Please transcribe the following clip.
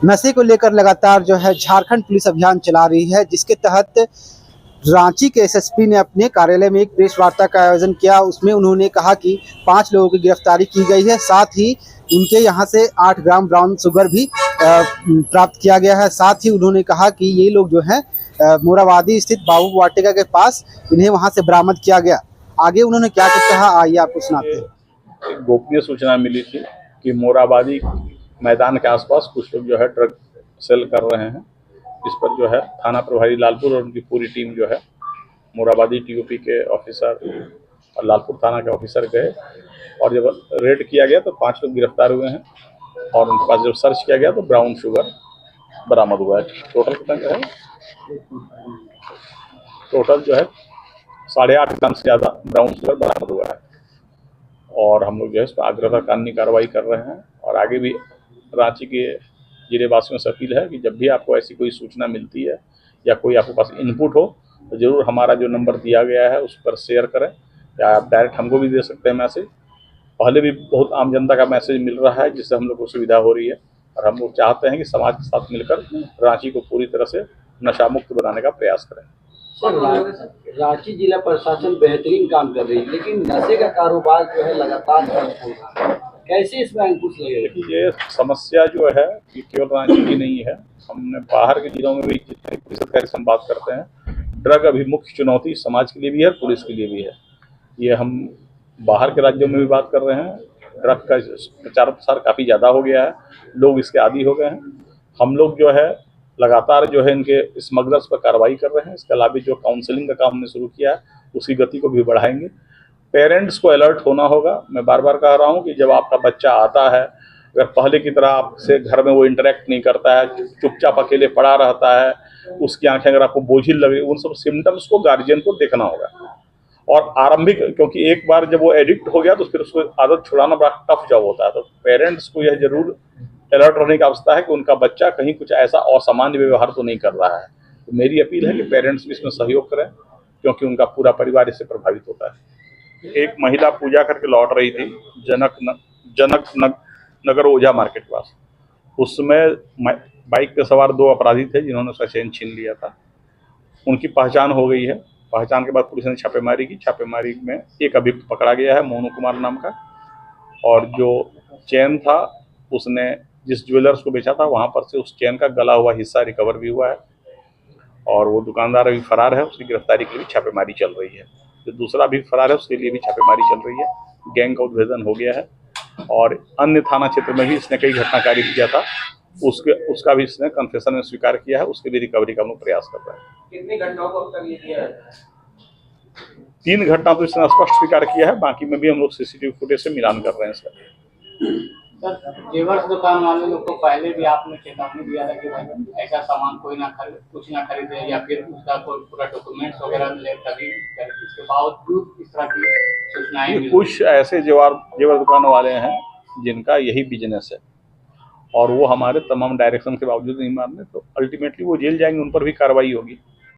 नशे को लेकर लगातार जो है झारखंड पुलिस अभियान चला रही है, जिसके तहत रांची के एसएसपी ने अपने कार्यालय में एक प्रेस वार्ता का आयोजन किया। उसमें उन्होंने कहा कि 5 लोगों की गिरफ्तारी की गई है, साथ ही उनके यहां से 8 ग्राम ब्राउन शुगर भी प्राप्त किया गया है। साथ ही उन्होंने कहा कि ये लोग जो है मोराबादी स्थित बाबू वाटिका के पास इन्हें वहां से बरामद किया गया। आगे उन्होंने क्या कुछ कहा, आइए आपको सुनाते हैं। एक गोपनीय सूचना मिली थी कि मोराबादी मैदान के आसपास कुछ लोग जो है ड्रग सेल कर रहे हैं। इस पर जो है थाना प्रभारी लालपुर और उनकी पूरी टीम जो है मोराबादी टीओपी के ऑफिसर और लालपुर थाना के ऑफिसर गए, और जब रेड किया गया तो 5 लोग गिरफ्तार हुए हैं, और उनके पास जब सर्च किया गया तो ब्राउन शुगर बरामद हुआ है। टोटल कितना जो है, टोटल जो है 8.5 टन से ज़्यादा ब्राउन शुगर बरामद हुआ है। और हम लोग जो है इस पर आग्रह कानूनी कार्रवाई कर रहे हैं। और आगे भी रांची के जिले वासियों से अपील है कि जब भी आपको ऐसी कोई सूचना मिलती है या कोई आपके पास इनपुट हो तो ज़रूर हमारा जो नंबर दिया गया है उस पर शेयर करें, या आप डायरेक्ट हमको भी दे सकते हैं मैसेज। पहले भी बहुत आम जनता का मैसेज मिल रहा है जिससे हम लोग को सुविधा हो रही है, और हम लोग चाहते हैं कि समाज के साथ मिलकर रांची को पूरी तरह से नशा मुक्त बनाने का प्रयास करें। रांची जिला प्रशासन बेहतरीन काम कर रही है, लेकिन नशे का कारोबार जो है लगातार बढ़ रहा है, कैसे इसमें अंकुश लगेगा? ये समस्या जो है ये केवल रांची की नहीं है, हमने बाहर के जिलों में भी जितने पुलिस हम बात करते हैं, ड्रग अभी मुख्य चुनौती समाज के लिए भी है, पुलिस के लिए भी है। ये हम बाहर के राज्यों में भी बात कर रहे हैं, ड्रग का प्रचार प्रसार काफ़ी ज़्यादा हो गया है, लोग इसके आदी हो गए हैं। हम लोग जो है लगातार जो है इनके स्मगलर्स पर कार्रवाई कर रहे हैं। इसके अलावा जो काउंसलिंग का काम हमने शुरू किया है उसकी गति को भी बढ़ाएंगे। पेरेंट्स को अलर्ट होना होगा। मैं बार बार कह रहा हूँ कि जब आपका बच्चा आता है, अगर पहले की तरह आपसे घर में वो इंटरेक्ट नहीं करता है, चुपचाप अकेले पड़ा रहता है, उसकी आंखें अगर आपको बोझिल लगे, उन सब सिम्टम्स को गार्जियन को देखना होगा। और आरंभिक, क्योंकि एक बार जब वो एडिक्ट हो गया तो फिर उसको आदत छुड़ाना बड़ा टफ जॉब होता है, तो पेरेंट्स को यह जरूर अलर्ट रहने की आवश्यकता है कि उनका बच्चा कहीं कुछ ऐसा असामान्य व्यवहार तो नहीं कर रहा है। तो मेरी अपील है कि पेरेंट्स भी इसमें सहयोग करें, क्योंकि उनका पूरा परिवार इससे प्रभावित होता है। एक महिला पूजा करके लौट रही थी जनक नगर ओझा मार्केट के पास। उसमें बाइक पे सवार 2 अपराधी थे जिन्होंने उसका चेन छीन लिया था। उनकी पहचान हो गई है। पहचान के बाद पुलिस ने छापेमारी की। छापेमारी में एक अभियुक्त पकड़ा गया है, मोनू कुमार नाम का, और जो चेन था उसने जिस ज्वेलर्स को बेचा था वहां पर से उस चेन का गला हुआ हिस्सा रिकवर भी हुआ है, और वो दुकानदार अभी फरार है। उसकी गिरफ्तारी के लिए छापेमारी चल रही है। जो दूसरा भी फरार है उसके लिए भी छापेमारी चल रही है। गैंग का उद्भेदन हो गया है, और अन्य थाना क्षेत्र में भी इसने कई घटनाकारी किया था, उसका भी इसने कन्फेशन में स्वीकार किया है। उसके लिए रिकवरी का हम लोग प्रयास कर रहे हैं। कितनी घटनाओं को अब तक ये किया है? 3 घटना तो इसने स्पष्ट स्वीकार किया है, बाकी में भी हम लोग सीसीटीवी फुटेज से मिलान कर रहे हैं इसका। सर, जेवर्स दुकान वाले लोग को पहले भी आपने चेतावनी दिया था कि भाई ऐसा सामान कोई ना कुछ ना खरीदे, या फिर उसका कोई पूरा डॉक्यूमेंट्स वगैरह मिले तभी। इसके बावजूद इस तरह की सूचनाएं कुछ ऐसे जेवर दुकान वाले हैं जिनका यही बिजनेस है, और वो हमारे तमाम डायरेक्शन के बावजूद नहीं मान रहे, तो अल्टीमेटली वो जेल जाएंगे, उन पर भी कार्रवाई होगी।